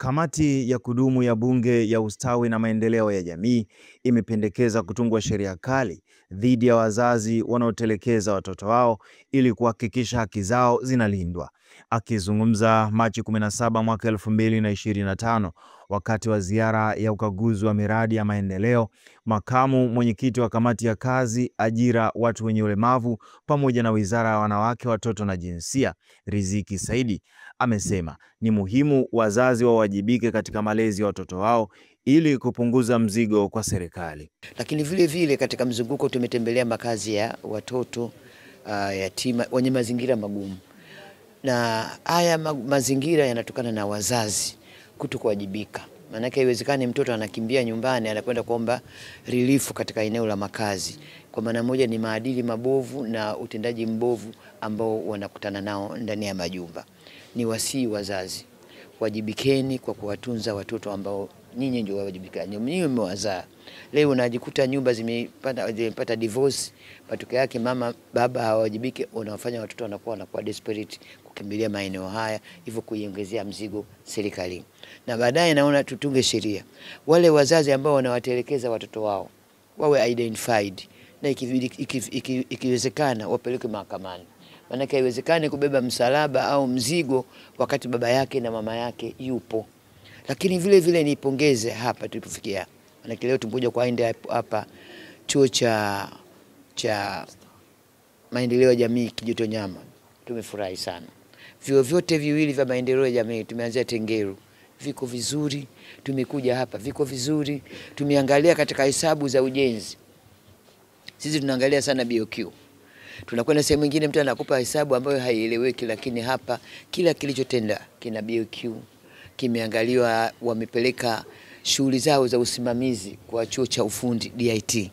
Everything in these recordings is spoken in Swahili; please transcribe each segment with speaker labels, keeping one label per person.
Speaker 1: Kamati ya kudumu ya Bunge ya Ustawi na Maendeleo ya Jamii imependekeza kutungwa sheria kali dhidi ya wazazi wanaotelekeza watoto wao ili kuhakikisha haki zao zinalindwa. Akizungumza Machi 17 mwaka 2025 wakati wa ziara ya ukaguzi wa miradi ya maendeleo, makamu mwenyekiti wa kamati ya kazi, ajira, watu wenye ulemavu pamoja na Wizara ya Wanawake, Watoto na Jinsia, Riziki Saidi, amesema ni muhimu wazazi wawajibike katika malezi ya watoto wao ili kupunguza mzigo kwa serikali.
Speaker 2: Lakini vile vile katika mzunguko tumetembelea makazi ya watoto yatima wenye mazingira magumu. Na haya mazingira yanatokana na wazazi kutokuwajibika. Maana yake haiwezekani mtoto anakimbia nyumbani anakwenda kuomba relief katika eneo la makazi. Kwa maana moja ni maadili mabovu na utendaji mbovu ambao wanakutana nao ndani ya majumba. Ni wasii wazazi, wajibikeni kwa kuwatunza watoto ambao nyinyi ndio wajibikaji. Nyinyi mmewazaa. Leo unajikuta nyumba zimepata divorce, matokeo yake mama baba hawajibiki, unawafanya watoto wanakuwa desperate kukimbilia maeneo haya, hivyo kuiongezea mzigo serikali. Na baadaye naona tutunge sheria. Wale wazazi ambao wanawatelekeza watoto wao wawe identified na ikiwezekana wapelekwe mahakamani. Maana haiwezekani kubeba msalaba au mzigo wakati baba yake na mama yake yupo. Lakini vile vile nipongeze hapa tulipofikia. Maana leo tumekuja kwa ende hapa chuo cha maendeleo ya jamii Kijitonyama. Tumefurahi sana. Vyuo vyote viwili vya maendeleo ya jamii tumeanzia Tengeru, viko vizuri. Tumekuja hapa viko vizuri. Tumeangalia katika hesabu za ujenzi. Sisi tunaangalia sana BOQ. Tunakwenda sehemu nyingine mtu anakupa hesabu ambayo haieleweki, lakini hapa kila kilichotenda kina BOQ. Kimeangaliwa, wamepeleka shughuli zao za usimamizi kwa chuo cha ufundi DIT.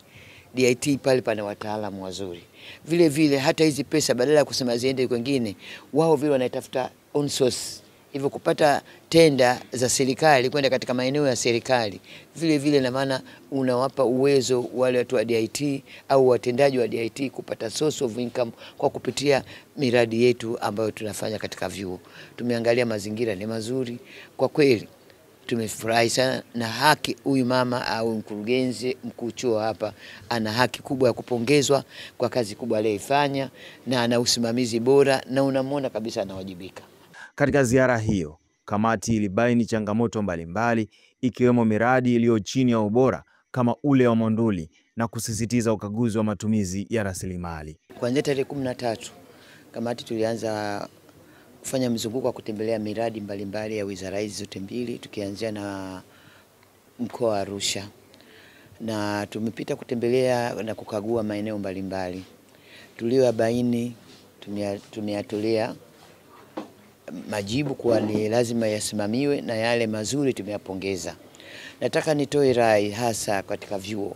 Speaker 2: DIT pale pana wataalamu wazuri. Vile vile hata hizi pesa badala ya kusema ziende kwingine, wao vile wanaitafuta on source. Hivyo kupata tenda za serikali kwenda katika maeneo ya serikali. Vile vile na maana unawapa uwezo wale watu wa DIT au watendaji wa DIT kupata source of income kwa kupitia miradi yetu ambayo tunafanya katika vyuo. Tumeangalia mazingira ni mazuri. Kwa kweli tumefurahi sana, na haki huyu mama au mkurugenzi mkuu chuo hapa ana haki kubwa ya kupongezwa kwa kazi kubwa aliyoifanya, na ana usimamizi bora na unamwona kabisa anawajibika.
Speaker 1: Katika ziara hiyo, kamati ilibaini changamoto mbalimbali ikiwemo miradi iliyo chini ya ubora kama ule wa Monduli na kusisitiza ukaguzi wa matumizi ya rasilimali.
Speaker 2: Kuanzia tarehe 13 kamati tulianza kufanya mzunguko wa kutembelea miradi mbalimbali ya wizara hizi zote mbili, tukianzia na mkoa wa Arusha. Na tumepita kutembelea na kukagua maeneo mbalimbali. Tuliyobaini tumeyatolea majibu kwa ni lazima yasimamiwe, na yale mazuri tumeyapongeza. Nataka nitoe rai hasa katika vyuo.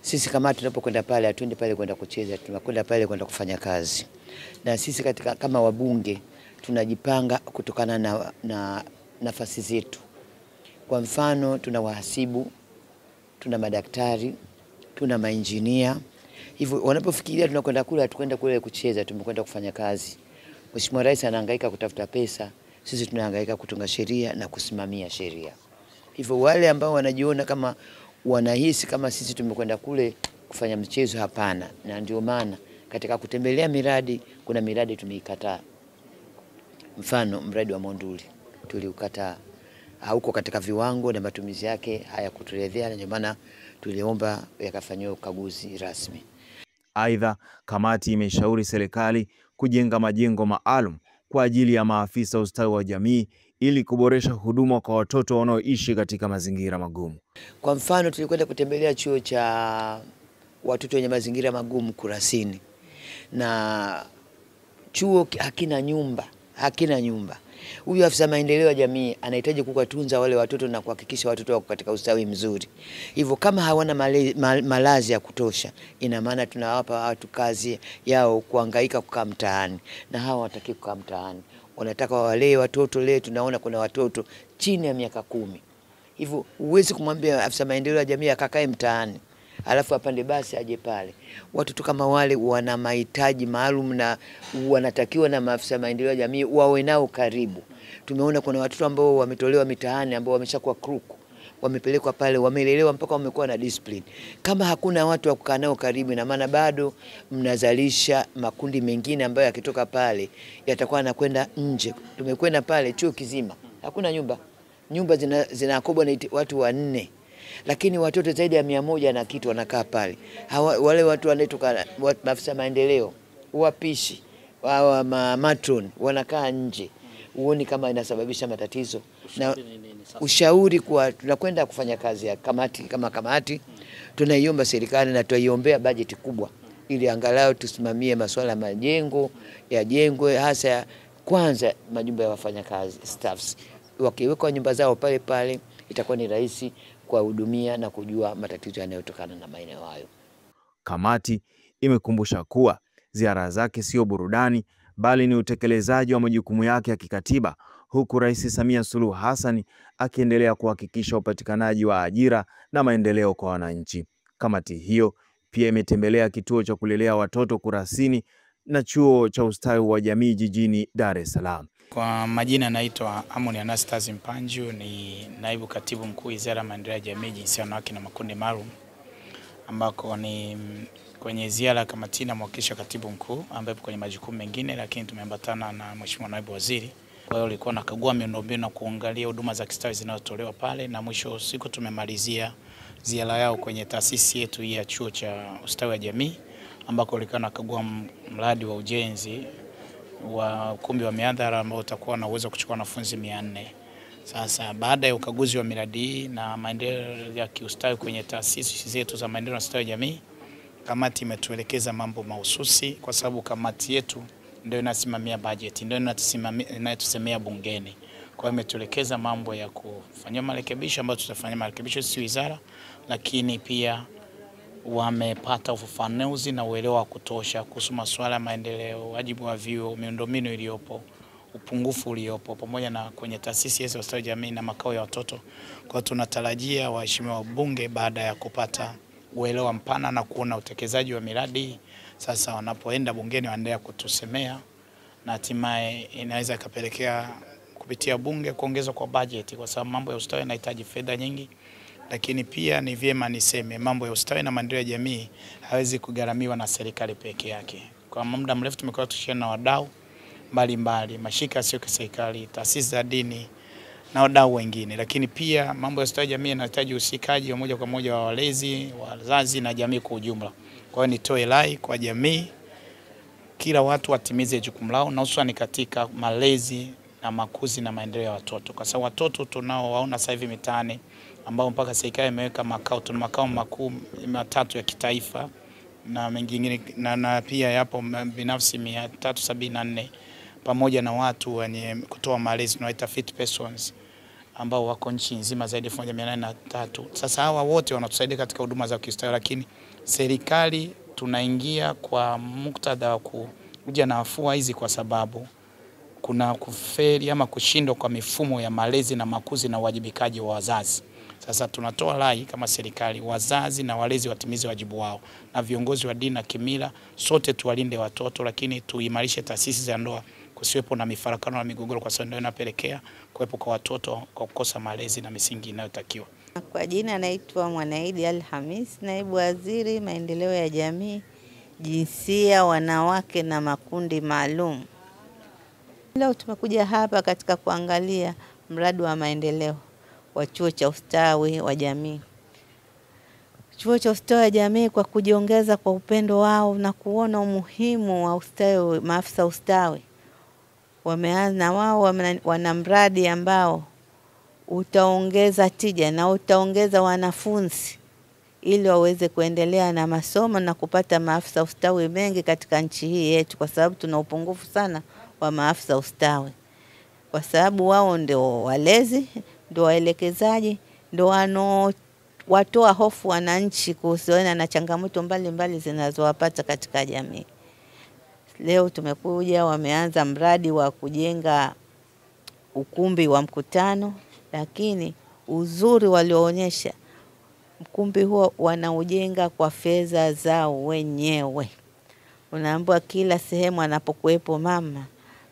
Speaker 2: Sisi kama tunapokwenda pale hatuendi pale kwenda kucheza, tunakwenda pale kwenda kufanya kazi. Na sisi kama wabunge tunajipanga kutokana na nafasi zetu. Kwa mfano tuna wahasibu, tuna madaktari, tuna mainjinia. Hivyo wanapofikiria tunakwenda kule, hatukwenda kule kucheza, tumekwenda kufanya kazi. Mheshimiwa Rais anahangaika kutafuta pesa, sisi tunahangaika kutunga sheria na kusimamia sheria. Hivyo wale ambao wanajiona kama wanahisi kama sisi tumekwenda kule kufanya mchezo, hapana. Na ndio maana katika kutembelea miradi, kuna miradi tumeikataa. Mfano mradi wa Monduli tuliukataa, hauko katika viwango na matumizi yake hayakuturidhisha, na ndio maana tuliomba yakafanywe ukaguzi rasmi.
Speaker 1: Aidha, kamati imeshauri serikali kujenga majengo maalum kwa ajili ya maafisa ustawi wa jamii ili kuboresha huduma kwa watoto wanaoishi katika mazingira magumu.
Speaker 2: Kwa mfano tulikwenda kutembelea chuo cha watoto wenye mazingira magumu Kurasini, na chuo hakina nyumba. Huyu afisa maendeleo ya jamii anahitaji kuwatunza wale watoto na kuhakikisha watoto wako katika ustawi mzuri. Hivyo kama hawana malazi ya kutosha, ina maana tunawapa watu kazi yao kuhangaika kukaa mtaani, na hawa wataki kukaa mtaani. Wanataka walee watoto. Leo tunaona kuna watoto chini ya miaka 10. Hivyo huwezi kumwambia afisa maendeleo ya jamii akakae mtaani. alafu apande basi aje pale. Watoto kama wale wana mahitaji maalum na wanatakiwa na maafisa maendeleo ya jamii wawe nao karibu. Tumeona kuna watoto ambao wametolewa mitaani ambao wameshakuwa kruku, wamepelekwa pale, wamelelewa mpaka wamekuwa na discipline. Kama hakuna watu wa kukaa nao karibu, na maana bado mnazalisha makundi mengine ambayo yakitoka pale yatakuwa yanakwenda nje. Tumekwenda pale chuo kizima, hakuna nyumba zinakobwa na watu 4, lakini watoto zaidi ya 100 na kitu wanakaa pale. Wale watu wanatoka maafisa maendeleo, wapishi, matron wanakaa nje. Uone kama inasababisha matatizo. Na ushauri kwa tunakwenda kufanya kazi ya kamati kama kamati, tunaiomba serikali na tuiombea bajeti kubwa ili angalau tusimamie masuala ya majengo yajengwe, hasa kwanza majumba ya wafanyakazi staffs. Wakiweka nyumba zao pale pale itakuwa ni rahisi kuwahudumia na kujua matatizo yanayotokana na maeneo hayo.
Speaker 1: Kamati imekumbusha kuwa ziara zake sio burudani bali ni utekelezaji wa majukumu yake ya kikatiba, huku Rais Samia Suluhu Hassan akiendelea kuhakikisha upatikanaji wa ajira na maendeleo kwa wananchi. Kamati hiyo pia imetembelea kituo cha kulelea watoto Kurasini na chuo cha ustawi wa jamii jijini Dar es Salaam.
Speaker 3: Kwa majina naitwa Amoni Anastasi Mpanju, ni naibu katibu mkuu Wizara ya Maendeleo ya Jamii, Jinsia, Wanawake na Makundi Maalum, ambako ni kwenye ziara kamati na mwakilishi katibu mkuu ambapo kwenye majukumu mengine, lakini tumeambatana na Mheshimiwa Naibu Waziri. Kwa hiyo alikuwa nakagua miundombinu na kuangalia huduma za kistawi zinazotolewa pale, na mwisho siku tumemalizia ziara yao kwenye taasisi yetu ya chuo cha ustawi wa jamii, ambako alikuwa nakagua mradi wa ujenzi wa ukumbi wa mihadhara ambao utakuwa na uwezo kuchukua wanafunzi 400. Sasa baada ya ukaguzi wa miradi hii na maendeleo ya kiustawi kwenye taasisi zetu za maendeleo na ustawi wa jamii, kamati imetuelekeza mambo mahususi, kwa sababu kamati yetu ndio inasimamia bajeti, ndio inatusemea bungeni. Kwa hiyo imetuelekeza mambo ya kufanyia marekebisho ambayo tutafanya marekebisho sisi wizara, lakini pia wamepata ufafanuzi na uelewa wa kutosha kuhusu masuala ya maendeleo, wajibu wa vyuo, miundombinu iliyopo, upungufu uliopo, pamoja na kwenye taasisi ya ustawi jamii na makao ya watoto. Kwa hiyo tunatarajia waheshimiwa wabunge baada ya kupata uelewa mpana na kuona utekelezaji wa miradi, sasa wanapoenda bungeni waendelea kutusemea, na hatimaye inaweza kapelekea kupitia bunge kuongezwa kwa bajeti, kwa sababu mambo ya ustawi yanahitaji fedha nyingi. Lakini pia ni vyema niseme mambo ya ustawi na maendeleo ya jamii hawezi kugharamiwa na serikali peke yake. Kwa muda mrefu tumekuwa tushirikiana na wadau mbalimbali, mashirika yasiyo ya serikali, taasisi za dini na wadau wengine. Lakini pia mambo ya ustawi jamii yanahitaji usikaji wa moja kwa moja wa walezi, wazazi na jamii kwa ujumla. Kwa hiyo nitoe rai kwa jamii, kila watu watimize jukumu lao, na hususan katika malezi na makuzi na maendeleo ya watoto. Kwa sababu watoto tunaowaona sasa hivi mitaani, ambao mpaka serikali imeweka makao makuu 3 ya kitaifa na mengine na pia yapo binafsi 374, pamoja na watu wenye kutoa malezi tunaita fit persons ambao wako nchi nzima zaidi ya 1803. Sasa hawa wote wanatusaidia katika huduma za kiustawi, lakini serikali tunaingia kwa muktadha wa kuja na afua hizi kwa sababu kuna kufeli ama kushindwa kwa mifumo ya malezi na makuzi na uwajibikaji wa wazazi. Sasa tunatoa rai kama serikali, wazazi na walezi watimize wajibu wao, na viongozi wa dini na kimila sote tuwalinde watoto, lakini tuimarishe taasisi za ndoa, kusiwepo na mifarakano na migogoro, kwa sababu ndio inapelekea kuwepo kwa watoto kwa kukosa malezi na misingi inayotakiwa.
Speaker 4: Kwa jina naitwa Mwanaidi Alhamis, naibu waziri maendeleo ya jamii, jinsia, wanawake na makundi maalum. Leo tumekuja hapa katika kuangalia mradi wa maendeleo wa chuo cha ustawi wa jamii. Chuo cha ustawi wa jamii kwa kujiongeza kwa upendo wao na kuona umuhimu wa ustawi, maafisa ustawi wameanza wao wana mradi ambao utaongeza tija na utaongeza wanafunzi ili waweze kuendelea na masomo na kupata maafisa ustawi mengi katika nchi hii yetu, kwa sababu tuna upungufu sana wa maafisa ustawi, kwa sababu wao ndio walezi, ndio waelekezaji, ndio watoa hofu wananchi kuhusiana na changamoto mbalimbali zinazowapata katika jamii. Leo tumekuja, wameanza mradi wa kujenga ukumbi wa mkutano, lakini uzuri walioonyesha Mkumbi huo wanaujenga kwa fedha zao wenyewe. Unaambiwa kila sehemu anapokuwepo mama,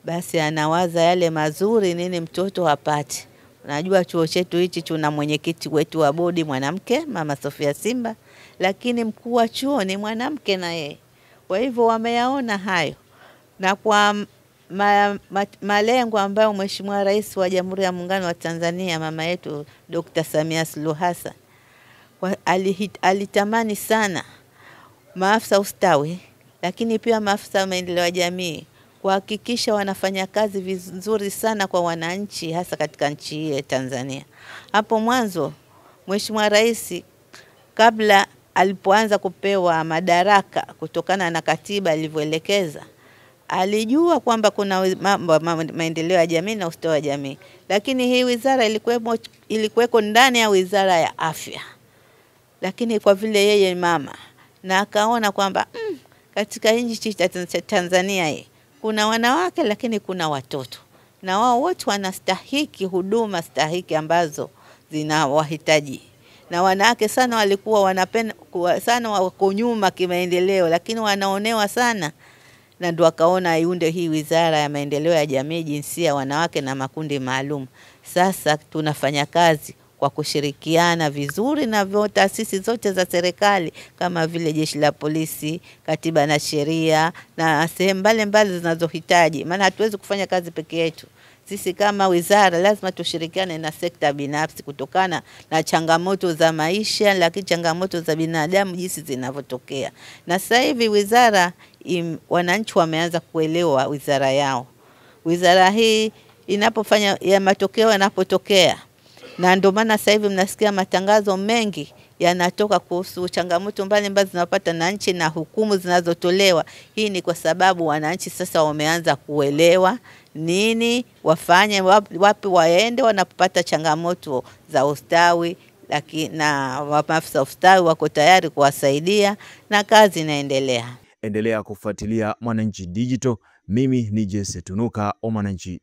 Speaker 4: basi anawaza yale mazuri nini mtoto apate. Unajua chuo chetu hichi tuna mwenyekiti wetu wa bodi mwanamke, Mama Sofia Simba, lakini mkuu wa chuo ni mwanamke na yeye. Kwa hivyo wameyaona hayo. Na kwa malengo ambayo Mheshimiwa Rais wa Jamhuri ya Muungano wa Tanzania mama yetu Dr. Samia Suluhu Hassan alitamani sana maafisa ustawi, lakini pia maafisa wa maendeleo ya jamii kuhakikisha wanafanya kazi vizuri sana kwa wananchi, hasa katika nchi hii ya Tanzania. Hapo mwanzo Mheshimiwa Rais kabla alipoanza kupewa madaraka kutokana na katiba ilivyoelekeza, alijua kwamba kuna maendeleo ya jamii na ustawi wa jamii, lakini hii wizara ilikuweko ndani ya Wizara ya Afya. Lakini kwa vile yeye mama na akaona kwamba katika nchi ya Tanzania hii kuna wanawake lakini kuna watoto, na wao wote wanastahiki huduma stahiki ambazo zinawahitaji. Na wanawake sana walikuwa wanapenda sana wako nyuma kimaendeleo, lakini wanaonewa sana, na ndio akaona iunde hii Wizara ya Maendeleo ya Jamii, Jinsia, Wanawake na Makundi Maalum. Sasa tunafanya kazi kwa kushirikiana vizuri na taasisi zote za serikali kama vile Jeshi la Polisi, Katiba na Sheria na sehemu mbalimbali zinazohitaji. Maana hatuwezi kufanya kazi peke yetu. Sisi kama wizara lazima tushirikiane na sekta binafsi kutokana na changamoto za maisha, lakini changamoto za binadamu jinsi zinavyotokea. Na sasa hivi wizara wananchi wameanza kuelewa wizara yao. Wizara hii inapofanya ya matokeo yanapotokea, na ndio maana sasa hivi mnasikia matangazo mengi yanatoka kuhusu changamoto mbalimbali zinazopata na nchi na hukumu zinazotolewa. Hii ni kwa sababu wananchi sasa wameanza kuelewa nini wafanye, wapi waende wanapopata changamoto za ustawi, lakini na maafisa ustawi wako tayari kuwasaidia na kazi inaendelea.
Speaker 1: Endelea kufuatilia Mwananchi Digital. Mimi ni Jesse Tunuka wa Mwananchi